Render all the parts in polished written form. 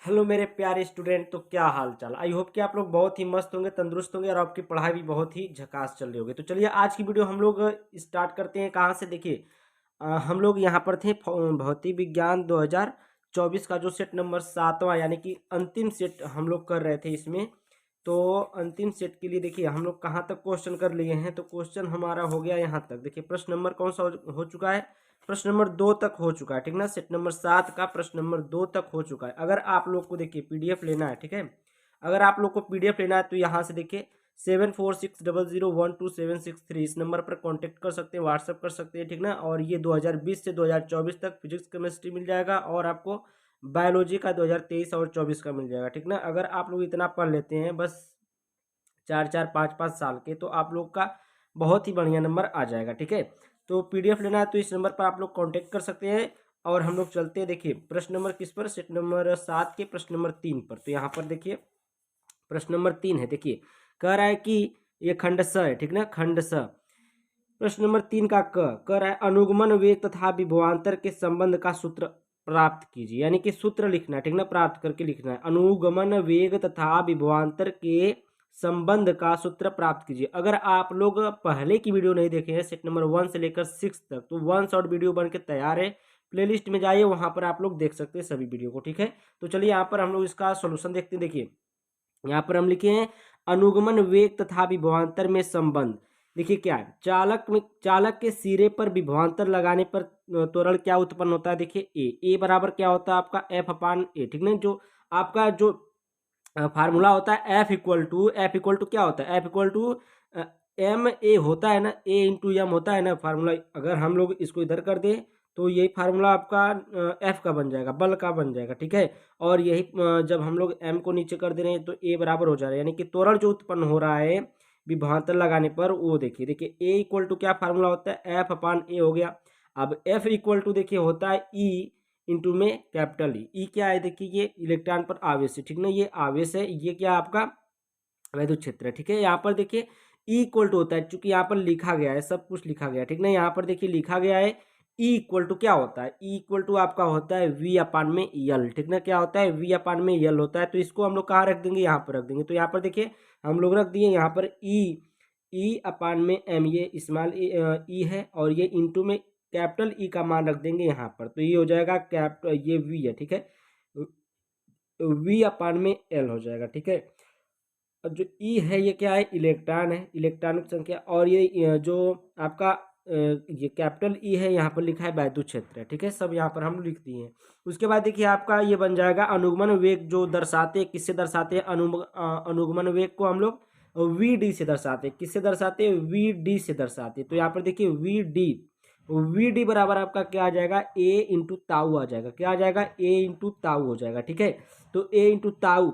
Hello मेरे प्यारे student, तो क्या हाल चाल। आई होप कि आप लोग बहुत ही मस्त होंगे, तंदुरुस्त होंगे और आपकी पढ़ाई भी बहुत ही झकास चल रही होगी। तो चलिए आज की वीडियो हम लोग स्टार्ट करते हैं। कहाँ से देखिए, हम लोग यहाँ पर थे भौतिक विज्ञान 2024 का जो सेट नंबर 7वां यानी कि अंतिम सेट हम लोग कर रहे थे इसमें। तो अंतिम सेट के लिए देखिए हम लोग कहाँ तक क्वेश्चन कर लिए हैं। तो क्वेश्चन हमारा हो गया यहाँ तक। देखिए प्रश्न नंबर कौन सा हो चुका है, प्रश्न नंबर 2 तक हो चुका है, ठीक ना। सेट नंबर 7 का प्रश्न नंबर 2 तक हो चुका है। अगर आप लोग को देखिए पीडीएफ लेना है, ठीक है, अगर आप लोग को पीडीएफ लेना है तो यहाँ से देखिए 7460012763 इस नंबर पर कांटेक्ट कर सकते हैं, व्हाट्सअप कर सकते हैं, ठीक ना। और ये 2020 से 2024 तक फिजिक्स केमिस्ट्री मिल जाएगा और आपको बायोलॉजी का 2023 और 24 का मिल जाएगा, ठीक ना। अगर आप लोग इतना पढ़ लेते हैं बस 4-4 5-5 साल के, तो आप लोग का बहुत ही बढ़िया नंबर आ जाएगा, ठीक है। तो पीडीएफ लेना है तो इस नंबर पर आप लोग कांटेक्ट कर सकते हैं। और हम लोग चलते हैं देखिए प्रश्न नंबर किस पर, सेट नंबर 7 के प्रश्न नंबर 3 पर। तो यहाँ पर देखिए प्रश्न नंबर 3 है। देखिए कह रहा है कि ये खंड स है, ठीक ना, खंड स। प्रश्न नंबर 3 का कह रहा है अनुगमन वेग तथा विभवांतर के संबंध का सूत्र प्राप्त कीजिए, यानी कि सूत्र लिखना है, ठीक ना, प्राप्त करके लिखना है। अनुगमन वेग तथा विभवांतर के संबंध का सूत्र प्राप्त कीजिए। अगर आप लोग पहले की वीडियो नहीं देखे हैं सेट नंबर 1 से लेकर 6 तक, तो 1 शॉर्ट वीडियो बन के तैयार है, प्लेलिस्ट में जाइए, वहां पर आप लोग देख सकते हैं सभी वीडियो को, ठीक है। तो चलिए यहाँ पर हम लोग इसका सोल्यूशन देखते हैं। देखिए यहाँ पर हम लिखे हैं अनुगमन वेग तथा विभवांतर में संबंध। देखिए क्या है, चालक के सिरे पर विभवांतर लगाने पर त्वरण क्या उत्पन्न होता है। देखिए ए बराबर क्या होता है आपका F/A, ठीक ना। जो आपका जो फार्मूला होता है एफ इक्वल टू क्या होता है, F=, M/A होता है ना, A × M होता है ना फार्मूला। अगर हम लोग इसको इधर कर दें तो यही फार्मूला आपका एफ का बन जाएगा, बल का बन जाएगा, ठीक है। और यही जब हम लोग एम को नीचे कर दे रहे हैं तो ए बराबर हो जा रहा है, यानी कि त्वरण जो उत्पन्न हो रहा है विभवांतर लगाने पर, वो देखिए A=, क्या फार्मूला होता है, F/A हो गया। अब F=, देखिए होता है ई इंटू में कैपिटल ई क्या है, देखिए ये इलेक्ट्रॉन पर आवेश है, ठीक ना, ये आवेश है, ये क्या आपका वैद्युत क्षेत्र है, ठीक है। यहाँ पर देखिए E= होता है, चूंकि यहाँ पर लिखा गया है, सब कुछ लिखा गया है, ठीक ना। यहाँ पर देखिए लिखा गया है E= क्या होता है, E= आपका होता है V/L, ठीक ना, क्या होता है V/L होता है। तो इसको हम लोग कहाँ रख देंगे, यहाँ पर रख देंगे। तो यहाँ पर देखिए हम लोग रख दिए यहाँ पर E/M, ये स्मॉल ई है, और ये इंटू में कैपिटल ई का मान रख देंगे यहाँ पर। तो ये हो जाएगा ये V है, ठीक है, V/L हो जाएगा, ठीक है। अब जो ई है ये क्या है, इलेक्ट्रॉन है, इलेक्ट्रॉनों की संख्या। और ये जो आपका ये कैपिटल ई है, यहाँ पर लिखा है वैद्युत क्षेत्र है, ठीक है। सब यहाँ पर हम लिख दिए हैं। उसके बाद देखिए आपका ये बन जाएगा अनुगमन वेग, जो दर्शाते हैं, किससे दर्शाते हैं, अनुगमन वेग को हम लोग VD से दर्शाते हैं। किससे दर्शाते हैं, VD से दर्शाते हैं। तो यहाँ पर देखिए VD बराबर आपका क्या आ जाएगा, A × ताऊ आ जाएगा। क्या आ जाएगा, A × ताऊ हो जाएगा, ठीक है। तो A × ताऊ,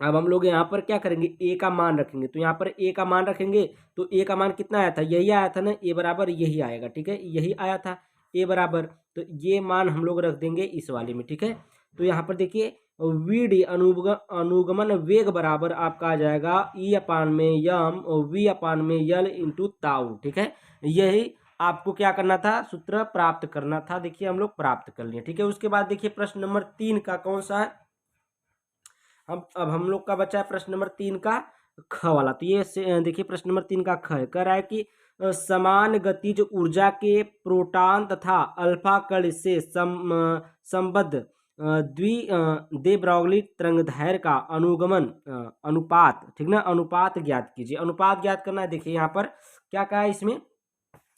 अब हम लोग यहाँ पर क्या करेंगे, ए का मान रखेंगे। तो यहाँ पर ए का मान रखेंगे तो ए का मान कितना आया था, यही आया था ना, ए बराबर यही आएगा, ठीक है, यही आया था ए बराबर। तो ये मान हम लोग रख देंगे इस वाले में, ठीक है। तो यहाँ पर देखिए VD अनुगमन वेग बराबर आपका आ जाएगा E/M V/L इंटू ताऊ, ठीक है। यही आपको क्या करना था, सूत्र प्राप्त करना था। देखिए हम लोग प्राप्त कर लिए, ठीक है। उसके बाद देखिए प्रश्न नंबर 3 का कौन सा है, अब हम लोग का बचा है प्रश्न नंबर 3 का ख वाला। तो ये देखिए प्रश्न नंबर 3 का ख है। कह रहा है कि समान गतिज ऊर्जा के प्रोटॉन तथा अल्फा कण से संबद्ध दे ब्रॉगली तरंगदैर्घ्य का अनुगमन अनुपात, ठीक ना, अनुपात ज्ञात कीजिए। अनुपात ज्ञात करना है। देखिए यहाँ पर क्या कहा है इसमें,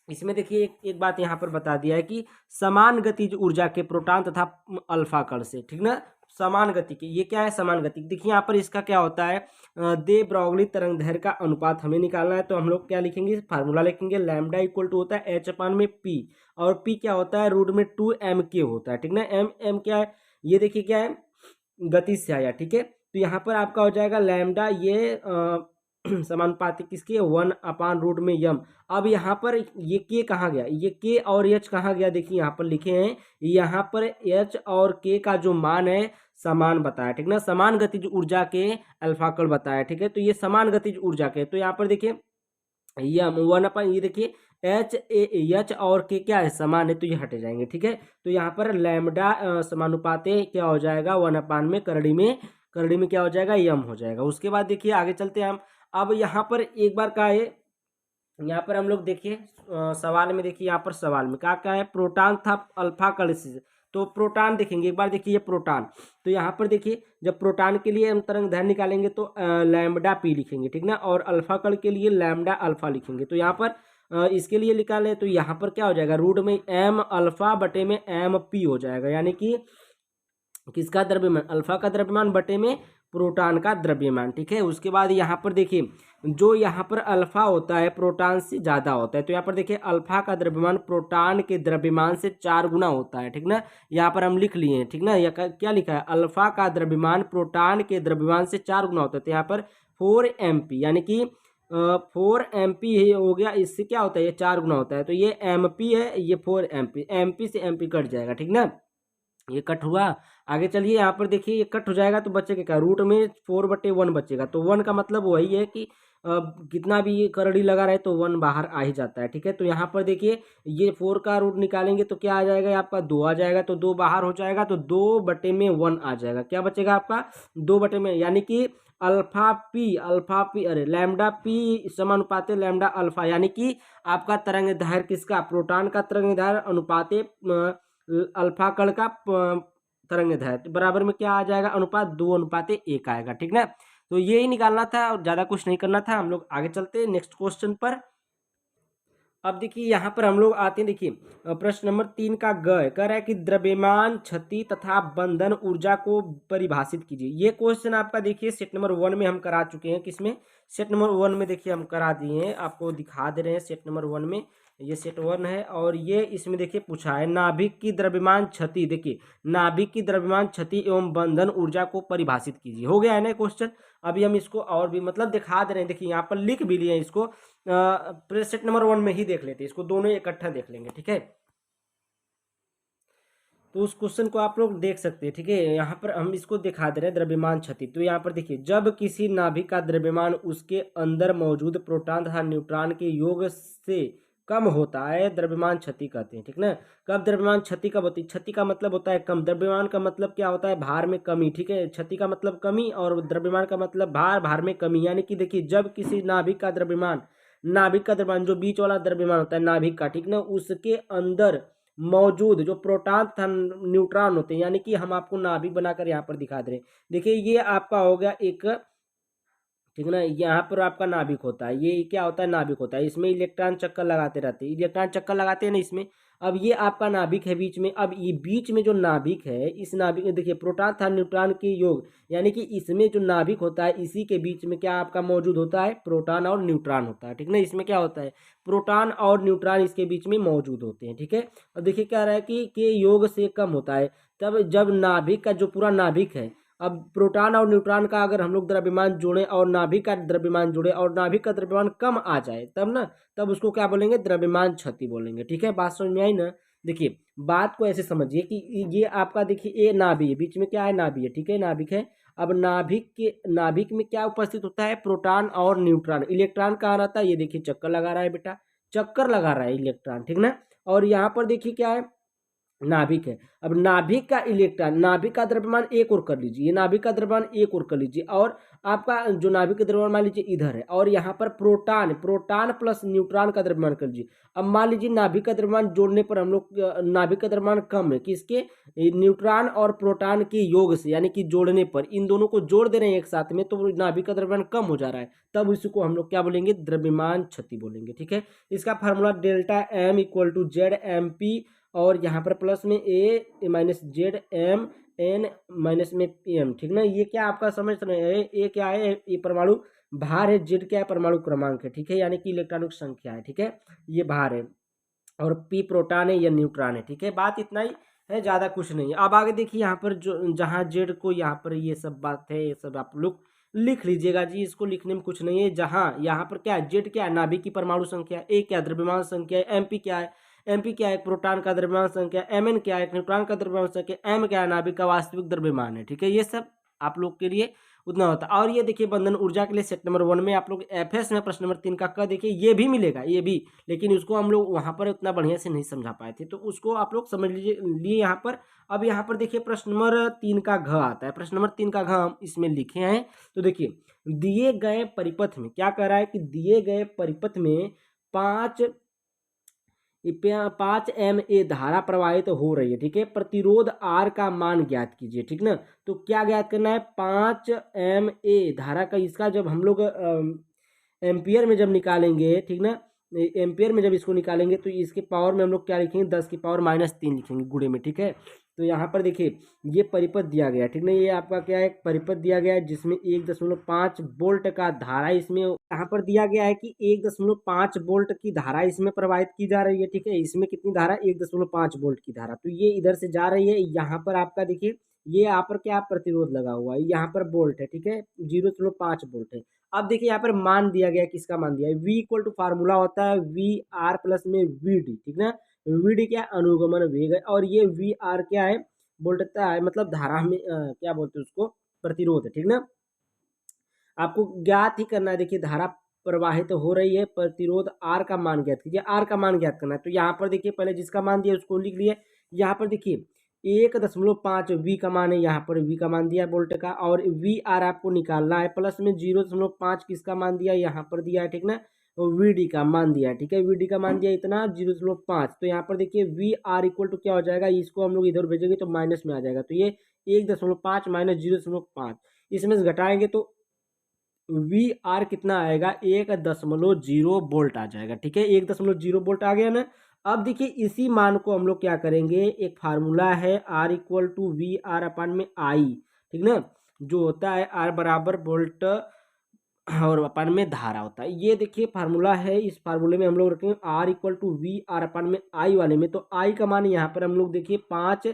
इसमें देखिए एक बात यहाँ पर बता दिया है कि समान गतिज ऊर्जा के प्रोटॉन तथा अल्फा कण से, ठीक ना, समान गति की, ये क्या है, समान गति। देखिए यहाँ पर इसका क्या होता है, दे ब्रॉगली तरंगदैर्घ्य का अनुपात हमें निकालना है। तो हम लोग क्या लिखेंगे, फार्मूला लिखेंगे, λ होता है H/P, और P क्या होता है, √2mk होता है, ठीक ना। m क्या है, ये देखिए क्या है, गति से आया, ठीक है। तो यहाँ पर आपका हो जाएगा लैम्डा, ये समानुपातिक किसके, 1/√m। अब यहाँ पर ये के कहाँ गया, ये के और एच कहाँ गया, देखिए यहाँ पर लिखे हैं, यहाँ पर एच और के का जो मान है समान बताया, ठीक ना, समान गतिज ऊर्जा के अल्फा कण बताया, ठीक है। तो ये समान गतिज ऊर्जा के, तो यहाँ पर देखिए यम 1/, ये देखिए एच और के क्या है, समान है, तो ये हटे जाएंगे। ठीक है, तो यहाँ पर लैम्डा समानुपाते क्या हो जाएगा, 1/, में करड़ी में क्या हो जाएगा, यम हो जाएगा। उसके बाद देखिए आगे चलते हैं हम। अब यहाँ पर एक बार क्या है, यहाँ पर हम लोग देखिए सवाल में, देखिए यहाँ पर सवाल में क्या क्या है, प्रोटॉन था अल्फा कण से, तो प्रोटॉन देखेंगे एक बार, देखिए ये प्रोटॉन, तो यहाँ पर देखिए जब प्रोटॉन के लिए हम तरंग दैर्घ्य निकालेंगे तो लैम्बडा पी लिखेंगे, ठीक ना, और अल्फा कण के लिए लैम्बडा अल्फा लिखेंगे। तो यहाँ पर इसके लिए निकालें तो यहाँ पर क्या हो जाएगा, रूट में एम अल्फा बटे में एम पी हो जाएगा, यानी कि किसका द्रव्यमान, अल्फा का द्रव्यमान बटे में प्रोटॉन का द्रव्यमान। ठीक है, उसके बाद यहाँ पर देखिए जो यहाँ पर अल्फा होता है प्रोटॉन से ज़्यादा होता है, तो यहाँ पर देखिए अल्फा का द्रव्यमान प्रोटॉन के द्रव्यमान से 4 गुना होता है। ठीक ना, यहाँ पर हम लिख लिए हैं, ठीक ना, यह क्या लिखा है, अल्फा का द्रव्यमान प्रोटॉन के द्रव्यमान से 4 गुना होता है, तो यहाँ पर 4 mp, यानी कि 4 mp हो गया, इससे क्या होता है, ये 4 गुना होता है, तो ये mp है, ये 4 mp, mp से mp कट जाएगा। ठीक ना, ये कट हुआ। आगे चलिए, यहाँ पर देखिए ये कट हो जाएगा तो बचेगा क्या, रूट में 4/1 बचेगा, तो 1 का मतलब वही है कि कितना भी ये करड़ी लगा रहे तो 1 बाहर आ ही जाता है। ठीक है, तो यहाँ पर देखिए ये 4 का रूट निकालेंगे तो क्या आ जाएगा, आपका 2 आ जाएगा, तो 2 बाहर हो जाएगा, तो 2/1 आ जाएगा। क्या बचेगा आपका, 2/, यानी कि अल्फा पी अरे लैम्डा पी समानुपाते लैम्डा अल्फा, यानी कि आपका तरंग दैर्घ्य किसका, प्रोटॉन का तरंग दैर्घ्य अनुपाते अल्फा कण का तरंग दैर्घ्य बराबर में क्या आ जाएगा, अनुपात 2:1 आएगा। ठीक ना, तो ये ही निकालना था और ज़्यादा कुछ नहीं करना था। हम लोग आगे चलते हैं नेक्स्ट क्वेश्चन पर। अब देखिए यहाँ पर हम लोग आते हैं, देखिए प्रश्न नंबर 3 का ग कह रहा है कि द्रव्यमान, क्षति तथा बंधन ऊर्जा को परिभाषित कीजिए। ये क्वेश्चन आपका देखिए सेट नंबर 1 में हम करा चुके हैं, किसमें, सेट नंबर 1 में देखिए हम करा दिए हैं, आपको दिखा दे रहे हैं सेट नंबर 1 में, ये सेट 1 है और ये इसमें देखिए पूछा है नाभिक की द्रव्यमान क्षति, देखिए नाभिक की द्रव्यमान क्षति एवं बंधन ऊर्जा को परिभाषित कीजिए। हो गया है ना क्वेश्चन। अभी हम इसको और भी मतलब दिखा दे रहे हैं, देखिए यहाँ पर लिख भी लिए इसको, सेट नंबर 1 में ही देख लेते हैं इसको, दोनों इकट्ठा देख लेंगे। ठीक है, तो उस क्वेश्चन को आप लोग देख सकते हैं। ठीक है, यहाँ पर हम इसको दिखा दे रहे हैं द्रव्यमान क्षति। तो यहाँ पर देखिए जब किसी नाभिक का द्रव्यमान उसके अंदर मौजूद प्रोटॉन तथा न्यूट्रॉन के योग से कम होता है, द्रव्यमान क्षति कहते हैं। ठीक ना, कब द्रव्यमान क्षति कब होती है, क्षति का मतलब होता है कम, द्रव्यमान का मतलब क्या होता है, भार में कमी। ठीक है, क्षति का मतलब कमी और द्रव्यमान का मतलब भार में कमी, यानी कि देखिए जब किसी नाभिक का द्रव्यमान जो बीच वाला द्रव्यमान होता है नाभिक का, ठीक ना, उसके अंदर मौजूद जो प्रोटॉन तथा न्यूट्रॉन होते हैं, यानी कि हम आपको नाभिक बनाकर यहाँ पर दिखा दे रहे हैं। देखिए ये आपका हो गया एक, ठीक है ना, यहाँ पर आपका नाभिक होता है, ये क्या होता है, नाभिक होता है, इसमें इलेक्ट्रॉन चक्कर लगाते रहते हैं, इलेक्ट्रॉन चक्कर लगाते हैं ना इसमें। अब ये आपका नाभिक है बीच में, अब ये बीच में जो नाभिक है, इस नाभिक में देखिए प्रोटॉन तथा न्यूट्रॉन के योग, यानी कि इसमें जो नाभिक होता है इसी के बीच में क्या आपका मौजूद होता है, प्रोटॉन और न्यूट्रॉन होता है। ठीक ना, इसमें क्या होता है, प्रोटॉन और न्यूट्रॉन इसके बीच में मौजूद होते हैं। ठीक है, और देखिए क्या रहा है कि के योग से कम होता है, तब जब नाभिक का जो पूरा नाभिक है, अब प्रोटॉन और न्यूट्रॉन का अगर हम लोग द्रव्यमान जोड़ें और नाभिक का द्रव्यमान जोड़ें और नाभिक का द्रव्यमान कम आ जाए तब ना, तब उसको क्या बोलेंगे, द्रव्यमान क्षति बोलेंगे। ठीक है, बात समझ में आई ना। देखिए बात को ऐसे समझिए कि ये आपका देखिए ये नाभि है, बीच में क्या है, नाभि है। ठीक है, नाभिक है। अब नाभिक में क्या उपस्थित होता है, प्रोटॉन और न्यूट्रॉन। इलेक्ट्रॉन कहाँ रहता है, ये देखिए चक्कर लगा रहा है बेटा, चक्कर लगा रहा है इलेक्ट्रॉन। ठीक ना, और यहाँ पर देखिए क्या है, नाभिक है। अब नाभिक का इलेक्ट्रॉन, नाभिक का द्रव्यमान एक और कर लीजिए, ये नाभिक का द्रव्यमान एक और कर लीजिए, और आपका जो नाभिक का द्रव्यमान मान लीजिए इधर है, और यहाँ पर प्रोटॉन प्लस न्यूट्रॉन का द्रव्यमान कर लीजिए। अब मान लीजिए नाभिक का द्रव्यमान जोड़ने पर हम लोग नाभिक का द्रव्यमान कम है, किसके, न्यूट्रॉन और प्रोटॉन के योग से, यानी कि जोड़ने पर इन दोनों को जोड़ दे रहे हैं एक साथ में, तो नाभिक का द्रव्यमान कम हो जा रहा है, तब इसको हम लोग क्या बोलेंगे, द्रव्यमान क्षति बोलेंगे। ठीक है, इसका formula delta M equal to Z M P, और यहाँ पर प्लस में A minus Z M N minus में एम। ठीक ना, ये क्या आपका समझ रहे हैं, ए क्या है, ये परमाणु भार है, जेड क्या है, परमाणु क्रमांक है। ठीक है, यानी कि इलेक्ट्रॉनिक संख्या है। ठीक है, ये भार है, और पी प्रोटॉन है या न्यूट्रॉन है। ठीक है, बात इतना ही है, ज़्यादा कुछ नहीं है। अब आगे देखिए यहाँ पर जो जहाँ जेड को यहाँ पर ये सब बात है, ये सब आप लोग लिख लीजिएगा जी, इसको लिखने में कुछ नहीं है। जहाँ यहाँ पर क्या है, जेड क्या है, नाभिक की परमाणु संख्या, ए क्या द्रव्यमान संख्या है, एम पी क्या है, एमपी क्या है, प्रोटॉन का द्रव्यमान संख्या, एमएन क्या है, न्यूट्रॉन का द्रव्यमान संख्या, एम क्या है, नाभिक का वास्तविक द्रव्यमान है। ठीक है, ये सब आप लोग के लिए उतना होता है। और ये देखिए बंधन ऊर्जा के लिए सेट नंबर 1 में आप लोग एफएस में प्रश्न नंबर 3 का क देखिए ये भी मिलेगा, ये भी, लेकिन उसको हम लोग वहाँ पर उतना बढ़िया से नहीं समझा पाए थे, तो उसको आप लोग समझ लीजिए लिए यहाँ पर। अब यहाँ पर देखिए प्रश्न नंबर 3 का घ आता है। प्रश्न नंबर 3 का घ हम इसमें लिखे हैं। तो देखिए दिए गए परिपथ में क्या कह रहा है कि दिए गए परिपथ में 5 MA धारा प्रवाहित हो रही है, ठीक है। प्रतिरोध R का मान ज्ञात कीजिए, ठीक ना। तो क्या ज्ञात करना है, 5 MA धारा का, इसका जब हम लोग एम्पियर में जब निकालेंगे, ठीक ना, एम्पियर में जब इसको निकालेंगे तो इसके पावर में हम लोग क्या लिखेंगे, 10 की पावर -3 लिखेंगे गुणे में, ठीक है। तो यहाँ पर देखिए ये परिपथ दिया गया है, ठीक ना, ये आपका क्या है, परिपथ दिया गया है जिसमें 1.5 वोल्ट का धारा इसमें यहाँ पर दिया गया है कि 1.5 वोल्ट की धारा इसमें प्रवाहित की जा रही है, ठीक है। इसमें कितनी धारा, 1.5 वोल्ट की धारा, तो ये इधर से जा रही है। यहाँ पर आपका देखिए ये यहाँ पर क्या प्रतिरोध लगा हुआ है, यहाँ पर वोल्ट है, ठीक है, 0.5 वोल्ट है। अब देखिए यहाँ पर मान दिया गया, किसका मान दिया है, V इक्वल टू फार्मूला होता है VR प्लस में VD, ठीक ना। VD क्या, अनुगमन वेग है, और ये VR क्या है, वोल्टता है, मतलब धारा में क्या बोलते हैं उसको, प्रतिरोध है, ठीक ना। आपको ज्ञात ही करना है, देखिए धारा प्रवाहित हो रही है, प्रतिरोध R का मान ज्ञात कीजिए, R का मान ज्ञात करना है। तो यहाँ पर देखिए पहले जिसका मान दिया उसको लिख लिए। यहाँ पर देखिए 1.5 V का मान है, यहाँ पर V का मान दिया वोल्ट का, और VR आपको निकालना है, प्लस में 0.5 किसका मान दिया, यहाँ पर दिया है, ठीक ना, VD का मान दिया है, ठीक है। VD का मान दिया इतना 0.5, तो यहाँ पर देखिए VR इक्वल टू क्या हो जाएगा, इसको हम लोग इधर भेजेंगे तो माइनस में आ जाएगा, तो ये 1.5 माइनस 0.5, इसमें से घटाएंगे तो VR कितना आएगा, 1.0 वोल्ट आ जाएगा, ठीक है, 1.0 वोल्ट आ गया ना। अब देखिए इसी मान को हम लोग क्या करेंगे, एक फार्मूला है R इक्वल टू VR अपन में I, ठीक ना, जो होता है R बराबर वोल्ट और अपन में धारा होता है। ये देखिए फार्मूला है, इस फार्मूले में हम लोग रखेंगे R इक्वल टू VR अपन में I वाले में, तो I का मान यहाँ पर हम लोग देखिए 5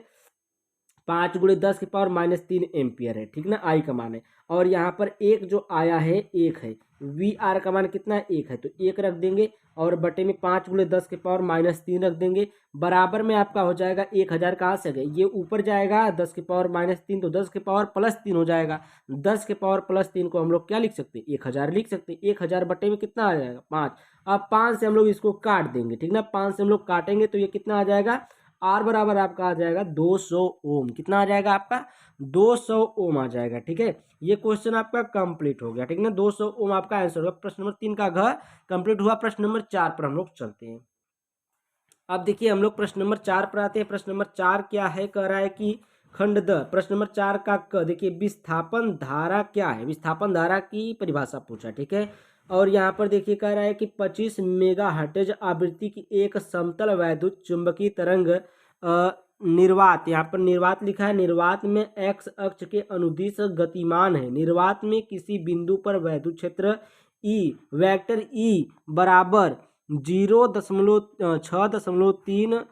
गुणे 10 की पावर -3 एम्पियर है, ठीक ना, आई का मान है। और यहाँ पर एक जो आया है, एक है, VR का मान कितना है, 1 है, तो 1 रख देंगे, और बटे में 5 गुणे 10 की पावर -3 रख देंगे, बराबर में आपका हो जाएगा 1000, कहाँ से गए, ये ऊपर जाएगा 10 की पावर -3, तो 10 की पावर +3 हो जाएगा। 10 की पावर +3 को हम लोग क्या लिख सकते हैं, 1000 लिख सकते हैं। 1000 बटे में कितना आ जाएगा, 5। अब 5 से हम लोग इसको काट देंगे, ठीक ना, 5 से हम लोग काटेंगे तो ये कितना आ जाएगा, R बराबर आपका आ जाएगा 200 ओम, कितना आ जाएगा आपका, 200 ओम आ जाएगा, ठीक है। ये क्वेश्चन आपका कंप्लीट हो गया, ठीक ना, 200 ओम आपका आंसर होगा। प्रश्न नंबर 3 का घ कंप्लीट हुआ। प्रश्न नंबर 4 पर हम लोग चलते हैं। अब देखिए हम लोग प्रश्न नंबर 4 पर आते हैं। प्रश्न नंबर 4 क्या है, कह रहा है कि खंड द, प्रश्न नंबर 4 का क देखिए विस्थापन धारा क्या है, विस्थापन धारा की परिभाषा पूछा, ठीक है। और यहाँ पर देखिए कह रहा है कि 25 मेगाहर्ट्ज आवृत्ति की एक समतल वैद्युत चुंबकीय तरंग निर्वात, यहाँ पर निर्वात लिखा है, निर्वात में एक्स अक्ष के अनुदिश गतिमान है। निर्वात में किसी बिंदु पर वैद्युत क्षेत्र ई, वेक्टर ई बराबर 0.6.3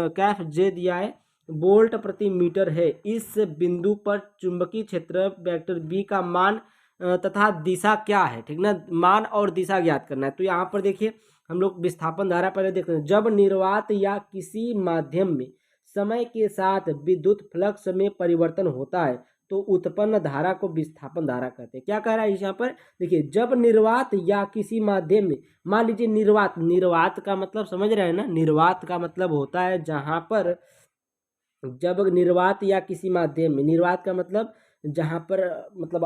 कैफ जे दिया है, वोल्ट प्रति मीटर है। इस बिंदु पर चुंबकीय क्षेत्र वेक्टर बी का मान तथा दिशा क्या है, ठीक ना, मान और दिशा ज्ञात करना है। तो यहाँ पर देखिए हम लोग विस्थापन धारा पहले देखते हैं। जब निर्वात या किसी माध्यम में समय के साथ विद्युत फ्लक्स में परिवर्तन होता है तो उत्पन्न धारा को विस्थापन धारा कहते हैं। क्या कह रहा है यहाँ पर, देखिए जब निर्वात या किसी माध्यम में, मान लीजिए निर्वात, निर्वात का मतलब समझ रहे हैं ना, निर्वात का मतलब होता है जहाँ पर, जब निर्वात या किसी माध्यम में, निर्वात का मतलब जहाँ पर मतलब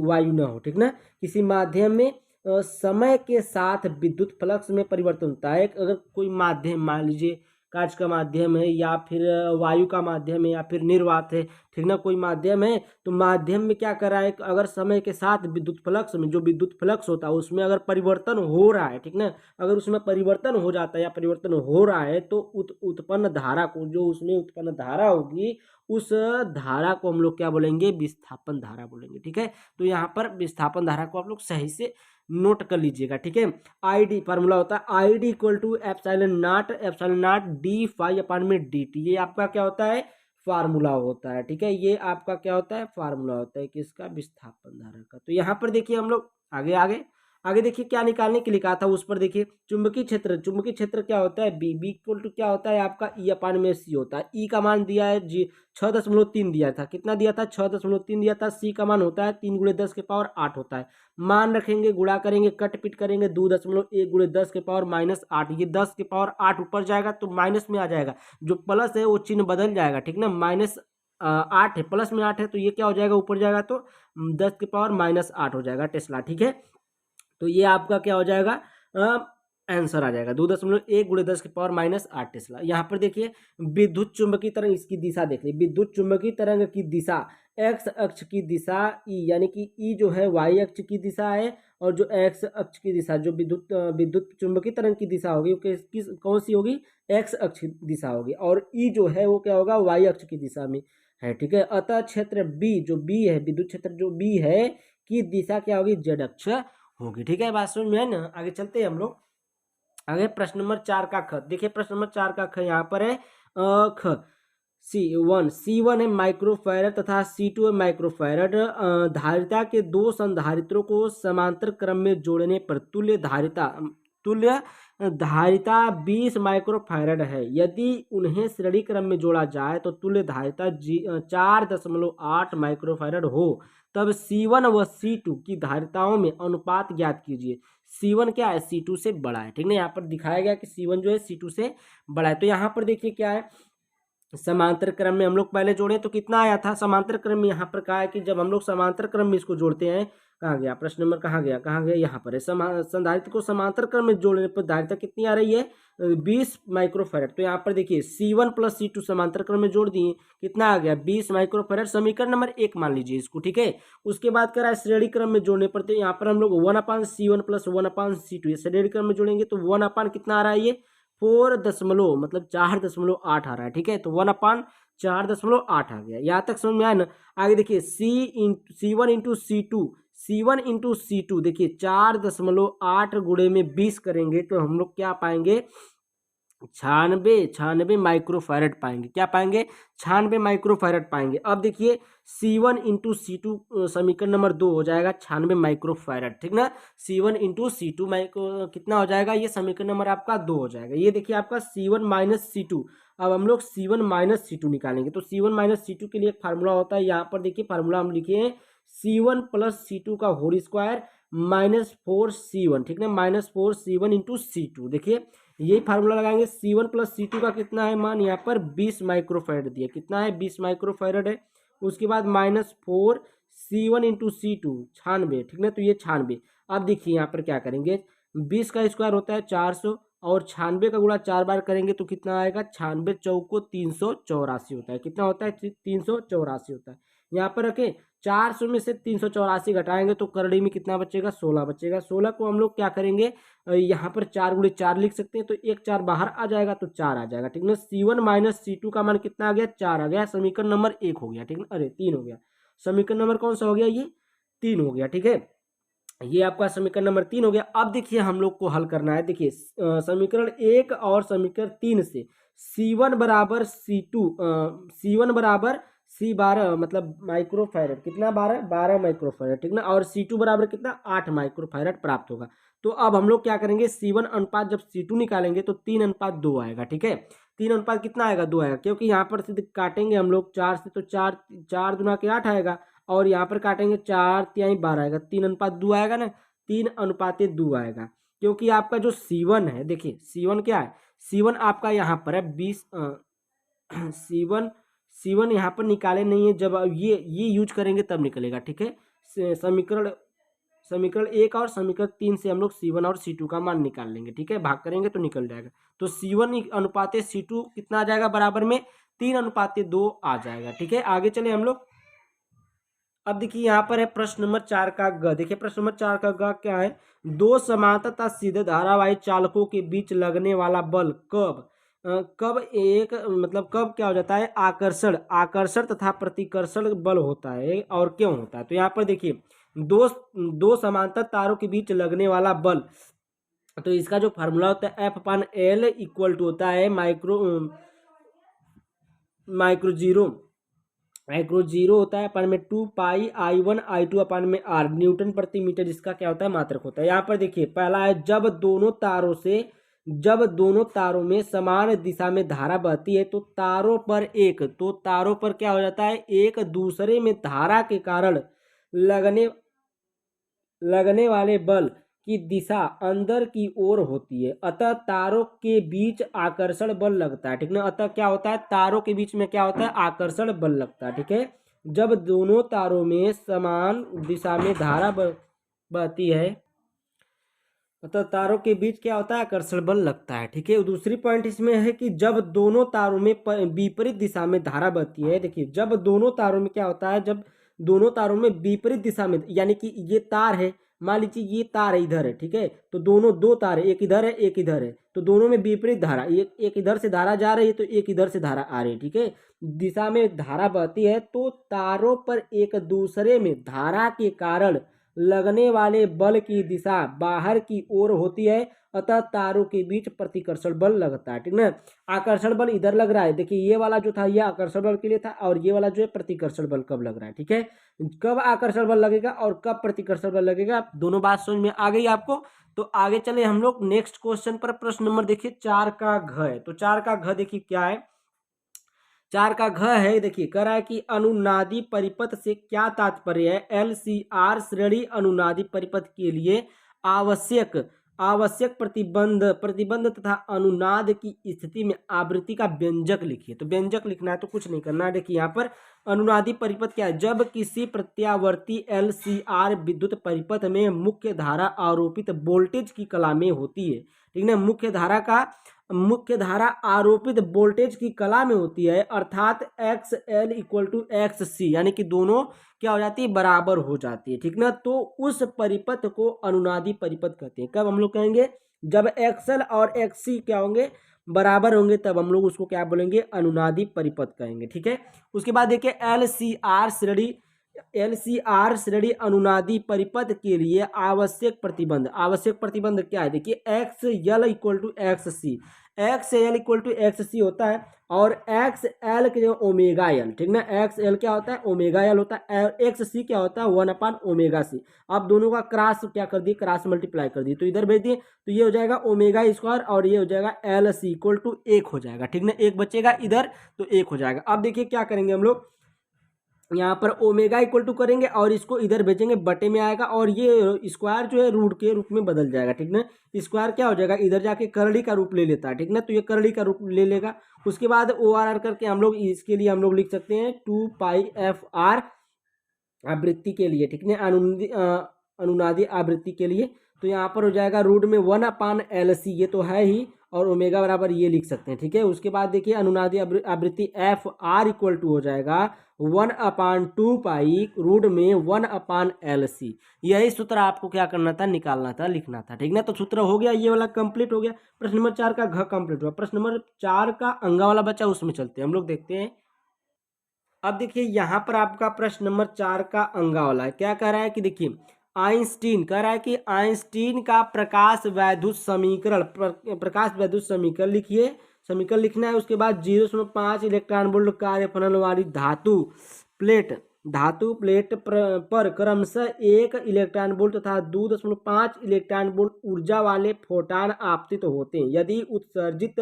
वायु ना हो, ठीक ना, किसी माध्यम में समय के साथ विद्युत फ्लक्स में परिवर्तन होता है। अगर कोई माध्यम मान लीजिए कांच का माध्यम है, या फिर वायु का माध्यम है, या फिर निर्वात है, ठीक ना, कोई माध्यम है, तो माध्यम में क्या कर रहा है, अगर समय के साथ विद्युत फ्लक्स में, जो विद्युत फ्लक्स होता है उसमें अगर परिवर्तन हो रहा है, ठीक ना, अगर उसमें परिवर्तन हो जाता है या परिवर्तन हो रहा है तो उत्पन्न धारा को, जो उसमें उत्पन्न धारा होगी, उस धारा को हम लोग क्या बोलेंगे, विस्थापन धारा बोलेंगे, ठीक है। तो यहाँ पर विस्थापन धारा को आप लोग सही से नोट कर लीजिएगा, ठीक है। ID फार्मूला होता है ID equal to epsilon naught D phi अपान में DT, ये आपका क्या होता है, फार्मूला होता है, ठीक है। ये आपका क्या होता है, फार्मूला होता है किसका, विस्थापन धारा का। तो यहाँ पर देखिए हम लोग आगे आगे देखिए क्या निकालने के लिए कहा था उस पर देखिए चुंबकीय क्षेत्र क्या होता है बी बी इक्वल टू क्या होता है आपका ई अपान में सी होता है। ई का मान दिया है जी 6.3 दिया था, कितना दिया था 6.3 दिया था। सी का मान होता है 3 गुणे 10 के पावर 8 होता है। मान रखेंगे, गुणा करेंगे, कट पिट करेंगे, 2.1 गुणे 10 के पावर -8, ये 10 के पावर 8 ऊपर जाएगा तो माइनस में आ जाएगा, जो प्लस है वो चिन्ह बदल जाएगा, ठीक ना। -8 है, प्लस में 8 है तो ये क्या हो जाएगा ऊपर जाएगा तो 10 के पावर -8 हो जाएगा टेस्ला, ठीक है। तो ये आपका क्या हो जाएगा आंसर आ जाएगा 2.1 गुणे 10 के पावर -8 टेस्ला। यहाँ पर देखिए विद्युत चुंबकीय तरंग, इसकी दिशा देख लीजिए, विद्युत चुंबकीय तरंग की दिशा एक्स अक्ष की दिशा ई, यानी कि ई जो है वाई अक्ष की दिशा है, और जो एक्स अक्ष की दिशा जो विद्युत चुंबकीय तरंग की दिशा होगी वो किस कौन सी होगी, एक्स अक्ष की दिशा होगी, और ई जो है वो क्या होगा वाई अक्ष की दिशा में है, ठीक है। अतः क्षेत्र बी जो बी है, विद्युत क्षेत्र जो बी है की दिशा क्या होगी, जेड अक्ष होगी, ठीक है। बात समझ में है ना। आगे चलते हैं हम लोग। आगे प्रश्न नंबर 4 का ख, देखिए प्रश्न नंबर 4 का ख यहाँ पर है ख C1 है माइक्रोफैरड तथा C2 है माइक्रोफैरड। धारिता के दो संधारित्रों को समांतर क्रम में जोड़ने पर तुल्य धारिता 20 माइक्रोफैरड है। यदि उन्हें श्रेणी क्रम में जोड़ा जाए तो तुल्य धारिता 4.8 माइक्रोफैरड हो, तब C1 व C2 की धारिताओं में अनुपात ज्ञात कीजिए। C1 क्या है, C2 से बड़ा है, ठीक है। यहाँ पर दिखाया गया कि C1 जो है C2 से बड़ा है। तो यहाँ पर देखिए क्या है, समांतर क्रम में हम लोग पहले जोड़े तो कितना आया था समांतर क्रम में। यहाँ पर कहा है कि जब हम लोग समांतर क्रम में इसको जोड़ते हैं, कहाँ गया प्रश्न नंबर, कहाँ गया यहाँ पर है। संधारित्र को समांतर क्रम में जोड़ने पर धारिता कितनी आ रही है, 20 माइक्रोफैरड। तो यहाँ पर देखिए C1 + C2 समांतर क्रम में जोड़ दिए, कितना आ गया 20 माइक्रोफैरड, समीकरण नंबर 1 मान लीजिए इसको, ठीक है। उसके बाद करा है श्रेणी क्रम में जोड़ने पर, तो यहाँ पर हम लोग 1/C1 + 1/C2 श्रेणी क्रम में जोड़ेंगे तो 1 कितना आ रहा है ये 4.8 आ रहा है, ठीक है। तो 1/4.8 आ गया। यहाँ तक समझ में आया ना। आगे देखिए C1 इंटू C2 देखिए 4.8 गुणे में 20 करेंगे तो हम लोग क्या पाएंगे, 96 माइक्रोफैरड पाएंगे। क्या पाएंगे, 96 माइक्रोफैरड पाएंगे। अब देखिए C1 इंटू C2 समीकरण नंबर 2 हो जाएगा 96 माइक्रोफैरड, ठीक ना। C1 इंटू C2 माइक्रो कितना हो जाएगा, ये समीकरण नंबर आपका 2 हो जाएगा। ये देखिए आपका C1 - C2। अब हम लोग C1 - C2 निकालेंगे तो C1 - C2 के लिए एक फार्मूला होता है। यहाँ पर देखिए फार्मूला हम लिखे हैं C1 + C2 का होल स्क्वायर -4C1, ठीक ना, -4C1 इंटू C2। देखिए यही फार्मूला लगाएंगे। C1 + C2 का कितना है मान, यहाँ पर 20 माइक्रोफैरड दिया, कितना है 20 माइक्रोफैरड है। उसके बाद -4C1 इंटू C2 96, ठीक ना, तो ये 96। अब देखिए यहाँ पर क्या करेंगे, 20 का स्क्वायर होता है 400, और 96 का गुणा 4 बार करेंगे तो कितना आएगा, 96 चौको 384 होता है। कितना होता है 384 होता है। यहाँ पर रखें 400 में से 384 घटाएंगे तो करड़ी में कितना बचेगा, 16 बचेगा। 16 को हम लोग क्या करेंगे, यहाँ पर 4 गुणे 4 लिख सकते हैं तो एक 4 बाहर आ जाएगा तो 4 आ जाएगा, ठीक ना। C1 - C2 का मान कितना आ गया, 4 आ गया। समीकरण नंबर 1 हो गया, ठीक ना, अरे 3 हो गया। समीकरण नंबर कौन सा हो गया, ये 3 हो गया, ठीक है। ये आपका समीकरण नंबर 3 हो गया। अब देखिए हम लोग को हल करना है। देखिए समीकरण 1 और समीकरण 3 से C1 बराबर C1 बराबर C12 मतलब माइक्रोफैरड, कितना 12 माइक्रोफैरड, ठीक ना, और C2 बराबर कितना 8 माइक्रोफैरड प्राप्त होगा। तो अब हम लोग क्या करेंगे, C1 अनुपात जब C2 निकालेंगे तो 3:2 आएगा, ठीक है। 3 अनुपात कितना आएगा, 2 आएगा, क्योंकि यहाँ पर से काटेंगे हम लोग 4 से तो 4 दूना के 8 आएगा, और यहाँ पर काटेंगे 4 तिहाई 12 आएगा, 3:2 आएगा ना, 3:2 आएगा। क्योंकि आपका जो C1 है, देखिए C1 क्या है, C1 आपका यहाँ पर है 20 C1 यहाँ पर निकाले नहीं है, जब ये यूज करेंगे तब निकलेगा, ठीक है। समीकरण 1 और समीकरण 3 से हम लोग C1 और C2 का मान निकाल लेंगे, ठीक है, भाग करेंगे तो निकल जाएगा। तो C1 अनुपात C2 कितना आ जाएगा, बराबर में 3:2 आ जाएगा, ठीक है। आगे चले हम लोग। अब देखिए यहाँ पर है प्रश्न नंबर 4 का ग। देखिए प्रश्न नंबर 4 का ग क्या है, दो समांतर तथा सीधे धारावाही चालकों के बीच लगने वाला बल कब क्या हो जाता है, आकर्षण तथा प्रतिकर्षण बल होता है, और क्यों होता है। तो यहाँ पर देखिए दो समांतर तारों के बीच लगने वाला बल, तो इसका जो फार्मूला होता है F/L इक्वल टू होता है माइक्रो जीरो एक्रो जीरो होता है अपान में 2 पाई I1 I2 अपान में R न्यूटन प्रति मीटर इसका क्या होता है मात्रक होता है। यहाँ पर देखिए पहला है जब दोनों तारों में समान दिशा में धारा बहती है तो तारों पर क्या हो जाता है, एक दूसरे में धारा के कारण लगने लगने वाले बल की दिशा अंदर की ओर होती है, अतः तारों के बीच आकर्षण बल लगता है। ठीक ना, अतः क्या होता है, तारों के बीच में क्या होता है, आकर्षण बल लगता है। ठीक है, जब दोनों तारों में समान दिशा में धारा बहती है अतः तारों के बीच क्या होता है, आकर्षण बल लगता है। ठीक है, दूसरी पॉइंट इसमें है कि जब दोनों तारों में विपरीत दिशा में धारा बहती है। देखिए जब दोनों तारों में क्या होता है, जब दोनों तारों में विपरीत दिशा में, यानी कि ये तार है, मान लीजिए ये तार है इधर है, ठीक है, तो दोनों दो तार है, एक इधर है एक इधर है, तो दोनों में विपरीत धारा, एक इधर से धारा जा रही है तो एक इधर से धारा आ रही है। ठीक है, दिशा में धारा बहती है तो तारों पर एक दूसरे में धारा के कारण लगने वाले बल की दिशा बाहर की ओर होती है, अतः तारों के बीच प्रतिकर्षण बल लगता है। ठीक ना, आकर्षण बल इधर लग रहा है, देखिए ये वाला जो था ये आकर्षण बल के लिए था, और ये वाला जो है प्रतिकर्षण बल कब लग रहा है। ठीक है, कब आकर्षण बल लगेगा और कब प्रतिकर्षण बल लगेगा, दोनों बात समझ में आ गई आपको। तो आगे चले हम लोग नेक्स्ट क्वेश्चन पर। प्रश्न नंबर देखिए 4 का घ है, तो 4 का घ देखिए क्या है, 4 का घ है, देखिए कह रहा है कि अनुनादी परिपथ से क्या तात्पर्य है, LCR श्रेणी अनुनादी परिपथ के लिए आवश्यक आवश्यक प्रतिबंध तथा अनुनाद की स्थिति में आवृत्ति का व्यंजक लिखिए। तो व्यंजक लिखना है, तो कुछ नहीं करना है। देखिए यहाँ पर अनुनादी परिपथ क्या है, जब किसी प्रत्यावर्ती LCR विद्युत परिपथ में मुख्य धारा आरोपित वोल्टेज की कला में होती है। ठीक है, मुख्य धारा आरोपित वोल्टेज की कला में होती है, अर्थात XL इक्वल टू XC, यानी कि दोनों क्या हो जाती है, बराबर हो जाती है। ठीक ना, तो उस परिपथ को अनुनादी परिपथ कहते हैं। कब हम लोग कहेंगे, जब XL और XC क्या होंगे, बराबर होंगे, तब हम लोग उसको क्या बोलेंगे, अनुनादी परिपथ कहेंगे। ठीक है, उसके बाद देखिए LCR श्रेणी अनुनादी परिपथ के लिए आवश्यक प्रतिबंध क्या है, देखिए XL equal to XC, XL equal to XC होता है, और XL के ओमेगा एल। ठीक ना, XL क्या होता है, ओमेगा एल होता है, और XC क्या होता है, 1/ओमेगा C। आप दोनों का क्रॉस क्या कर दिए, क्रॉस मल्टीप्लाई कर दिए, तो इधर भेज दिए, तो ये हो जाएगा ओमेगा स्क्वायर और ये हो जाएगा LC इक्वल टू 1 हो जाएगा। ठीक ना, एक बचेगा इधर तो 1 हो जाएगा। अब देखिए क्या करेंगे हम लोग, यहाँ पर ओमेगा इक्वल टू करेंगे और इसको इधर भेजेंगे, बटे में आएगा, और ये स्क्वायर जो है रूट के रूप में बदल जाएगा। ठीक ना, स्क्वायर क्या हो जाएगा, इधर जाके करड़ी का रूप ले लेता है। ठीक ना, तो ये करड़ी का रूप ले लेगा। उसके बाद ORR करके हम लोग इसके लिए हम लोग लिख सकते हैं 2πFR आवृत्ति के लिए। ठीक है, अनुनादी आवृत्ति के लिए, तो यहाँ पर हो जाएगा रूट में 1/LC, ये तो है ही, और ओमेगा बराबर ये लिख सकते हैं। ठीक है, उसके बाद देखिए अनुनादी आवृत्ति FR इक्वल टू हो जाएगा 1/2π रूट में 1/LC। यही सूत्र आपको क्या करना था, निकालना था, लिखना था। ठीक ना, तो सूत्र हो गया, ये वाला कंप्लीट हो गया। प्रश्न नंबर 4 का घ कंप्लीट हुआ। प्रश्न नंबर 4 का अंगा वाला बचा, उसमें चलते हैं हम लोग, देखते हैं। अब देखिए यहाँ पर आपका प्रश्न नंबर 4 का अंगा वाला है, क्या कह रहा है कि देखिए आइंस्टीन कह रहा है कि आइंस्टीन का प्रकाश वैद्युत समीकरण लिखिए, समीकरण लिखना है। उसके बाद 0.5 इलेक्ट्रॉन वोल्ट कार्यफलन वाली धातु प्लेट पर क्रमशः 1 इलेक्ट्रॉन वोल्ट तथा 2.5 इलेक्ट्रॉन वोल्ट ऊर्जा वाले फोटान आपतित होते हैं। यदि उत्सर्जित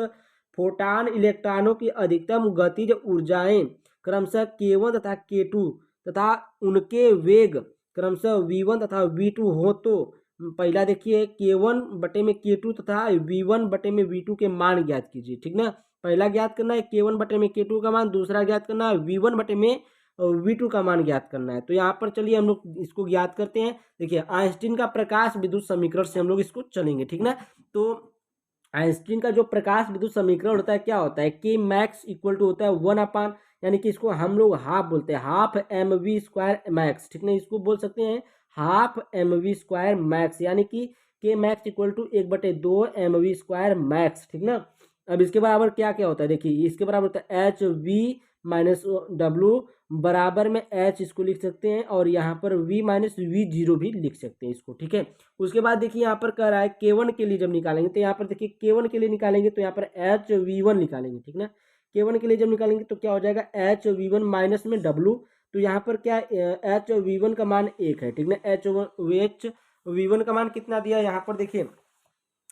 फोटान इलेक्ट्रॉनों की अधिकतम गतिज ऊर्जाएं क्रमशः K1 तथा K2 तथा उनके वेग क्रमशः V1 तथा V2 हो, तो पहला देखिए K1 बटे में K2 तथा V1 बटे में V2 के मान ज्ञात कीजिए। ठीक ना, पहला ज्ञात करना है K1 बटे में K2 का मान, दूसरा ज्ञात करना है V1 बटे में V2 का मान ज्ञात करना है। तो यहाँ पर चलिए हम लोग इसको ज्ञात करते हैं। देखिए आइंस्टीन का प्रकाश विद्युत समीकरण से हम लोग इसको चलेंगे। ठीक ना, तो आइंस्टीन का जो प्रकाश विद्युत समीकरण होता है क्या होता है, K मैक्स इक्वल टू होता है 1/, यानी कि इसको हम लोग हाफ बोलते हैं, हाफ mv² मैक्स। ठीक ना, इसको बोल सकते हैं हाफ mv² मैक्स, यानी कि K max equal to 1/2 mv² max. ठीक ना, अब इसके बराबर क्या क्या होता है, देखिए इसके बराबर होता है HV माइनस W बराबर में H, इसको लिख सकते हैं, और यहाँ पर V माइनस V0 भी लिख सकते हैं इसको। ठीक है, उसके बाद देखिए यहाँ पर कह रहा है K1 के लिए जब निकालेंगे, तो यहाँ पर देखिए K1 के लिए निकालेंगे तो यहाँ पर HV1 निकालेंगे। ठीक ना, K1 के लिए जब निकालेंगे तो क्या हो जाएगा HV1 माइनस में W। तो यहाँ पर क्या HV1 का मान 1 है, ठीक ना। HV1 का मान कितना दिया यहाँ पर देखिए,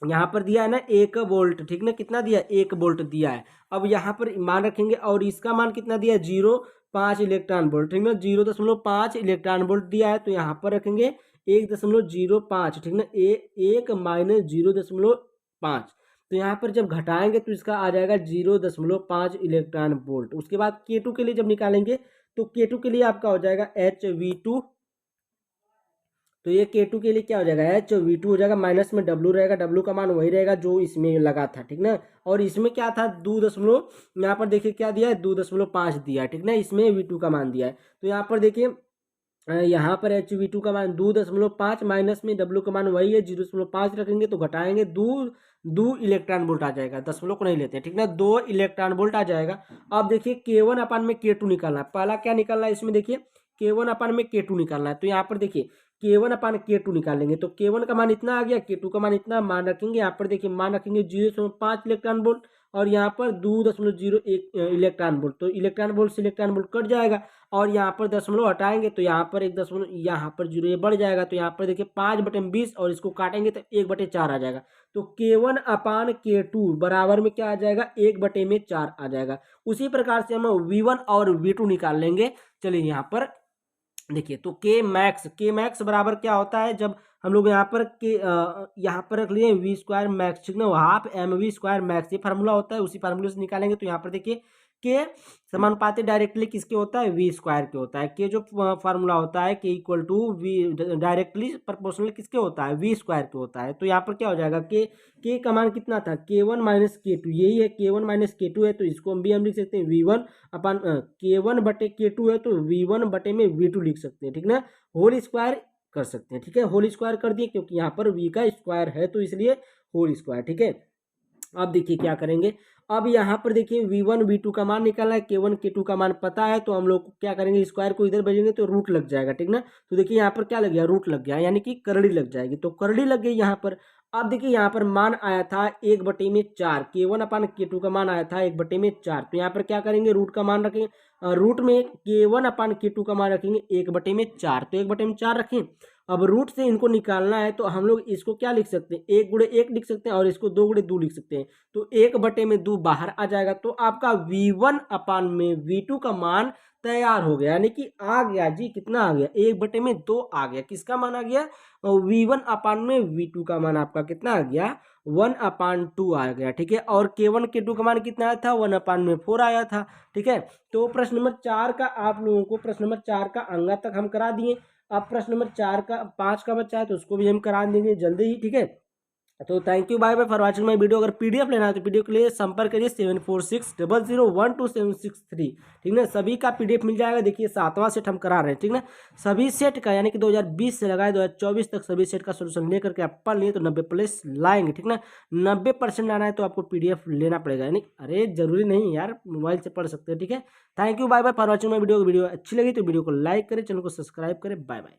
यहाँ पर दिया है ना 1 वोल्ट, ठीक ना। कितना दिया 1 वोल्ट दिया है। अब यहाँ पर मान रखेंगे और इसका मान कितना दिया 0.5 इलेक्ट्रॉन वोल्ट, ठीक ना। 0.5 इलेक्ट्रॉन वोल्ट दिया है तो यहाँ पर रखेंगे 1.05, ठीक ना। 1 माइनस 0.5, तो यहाँ पर जब घटाएंगे तो इसका आ जाएगा 0.5 इलेक्ट्रॉन वोल्ट। उसके बाद K2 के लिए जब निकालेंगे तो K2 के लिए आपका हो जाएगा HV2। तो ये K2 के लिए क्या हो जाएगा HV2 हो जाएगा, माइनस में W रहेगा, W का मान वही रहेगा जो इसमें लगा था, ठीक ना। और इसमें क्या था 2 दशमलव, यहाँ पर देखिए क्या दिया है 2.5 दिया है, ठीक ना। इसमें V2 का मान दिया है तो यहाँ पर देखिए यहाँ पर HV2 का मान 2.5 माइनस में W का मान वही है 0.5 रखेंगे तो घटाएंगे 2 इलेक्ट्रॉन वोल्ट आ जाएगा, दशमलव को नहीं लेते हैं, ठीक ना। 2 इलेक्ट्रॉन वोल्ट आ जाएगा। अब देखिए K1 अपान में K2 निकालना है। पहला क्या निकालना है इसमें देखिए K1 अपान में K2 निकालना है। तो यहाँ पर देखिए K1 अपान K2 निकालेंगे तो K1 का मान इतना आ गया, K2 का मान इतना, मान रखेंगे यहाँ पर देखिए, मान रखेंगे 0.5 इलेक्ट्रॉन वोल्ट और यहाँ पर 2.01 इलेक्ट्रॉन वोल्ट। तो इलेक्ट्रॉन वोल्ट से इलेक्ट्रॉन वोल्ट कट जाएगा और यहाँ पर दशमलव हटाएंगे तो यहाँ पर 1 दशमलव, यहाँ पर 0 ये बढ़ जाएगा। तो यहाँ पर देखिए 5/20 और इसको काटेंगे तो 1/4 आ जाएगा। तो K1 अपान K2 बराबर में क्या आ जाएगा 1/4 आ जाएगा। उसी प्रकार से हम V1 और V2 निकाल लेंगे। चलिए यहाँ पर देखिए तो के मैक्स बराबर क्या होता है, जब हम लोग यहाँ पर यहाँ पर रख लिए V² मैक्स, ठीक ना, हाफ mv² मैक्स, ये फार्मूला होता है, उसी फार्मूले से निकालेंगे। तो यहाँ पर देखिए के समानुपाती डायरेक्टली किसके होता है V² के होता है। के जो फार्मूला होता है K equal to V directly proportional किसके होता है V² के होता है। तो यहाँ पर क्या हो जाएगा के का मान कितना था K1 माइनस K2, यही है K1 माइनस K2 है तो इसको हम लिख सकते हैं V1 अपन K1 बटे K2 है तो V1 बटे में V2 लिख सकते हैं, ठीक ना। होल स्क्वायर कर सकते हैं, ठीक है, होल स्क्वायर कर दिए क्योंकि यहाँ पर V का स्क्वायर है तो इसलिए होल स्क्वायर, ठीक है। अब देखिए क्या करेंगे, अब यहाँ पर देखिए V1 V2 का मान निकालना है, K1 K2 का मान पता है तो हम लोग क्या करेंगे स्क्वायर को इधर भेजेंगे तो रूट लग जाएगा, ठीक ना। तो देखिए यहाँ पर क्या लग गया रूट लग गया, यानी कि करड़ी लग जाएगी, तो करड़ी लग गई यहाँ पर। अब देखिए यहाँ पर मान आया था 1/4, K1 अपान K2 का मान आया था 1/4। तो यहाँ पर क्या करेंगे रूट का मान रखेंगे, रूट में K1 अपान K2 का मान रखेंगे 1/4, तो 1/4 रखें। अब रूट से इनको निकालना है तो हम लोग इसको क्या लिख सकते हैं 1 गुणे 1 लिख सकते हैं और इसको 2 गुणे 2 लिख सकते हैं। तो 1/2 बाहर आ जाएगा तो आपका V1 अपान में V2 का मान तैयार हो गया, यानी कि आ गया जी, कितना आ गया 1/2 आ गया। किसका मान आ गया V1 अपान में V2 का मान आपका कितना आ गया 1/2 आ गया, ठीक है। और K1 K2 का मान कितना आया था 1/4 आया था, ठीक है। तो प्रश्न नंबर 4 का आप लोगों को प्रश्न नंबर 4 का अंगा तक हम करा दिए। अब प्रश्न नंबर 5 का बच्चा है तो उसको भी हम करा देंगे जल्दी ही, ठीक है। तो thank you bye bye for watching my video. अगर पीडीएफ लेना है तो पीडीएफ के लिए संपर्क करिए 7460012763, ठीक ना। सभी का पीडीएफ मिल जाएगा। देखिए 7वां सेट हम करा रहे हैं, ठीक ना। सभी सेट का यानी कि 2020 से लगाए 2024 तक सभी सेट का सोल्यूशन लेकर के आप पढ़ लिए तो 90+ लाएंगे, ठीक ना। 90% आना है तो आपको पीडीएफ लेना पड़ेगा, यानी अरे जरूरी नहीं यार, मोबाइल से पढ़ सकते हैं, ठीक है। Thank you bye bye for watching my video. Video अच्छी लगी तो वीडियो को लाइक करें, चैनल को सब्सक्राइब करें। Bye bye.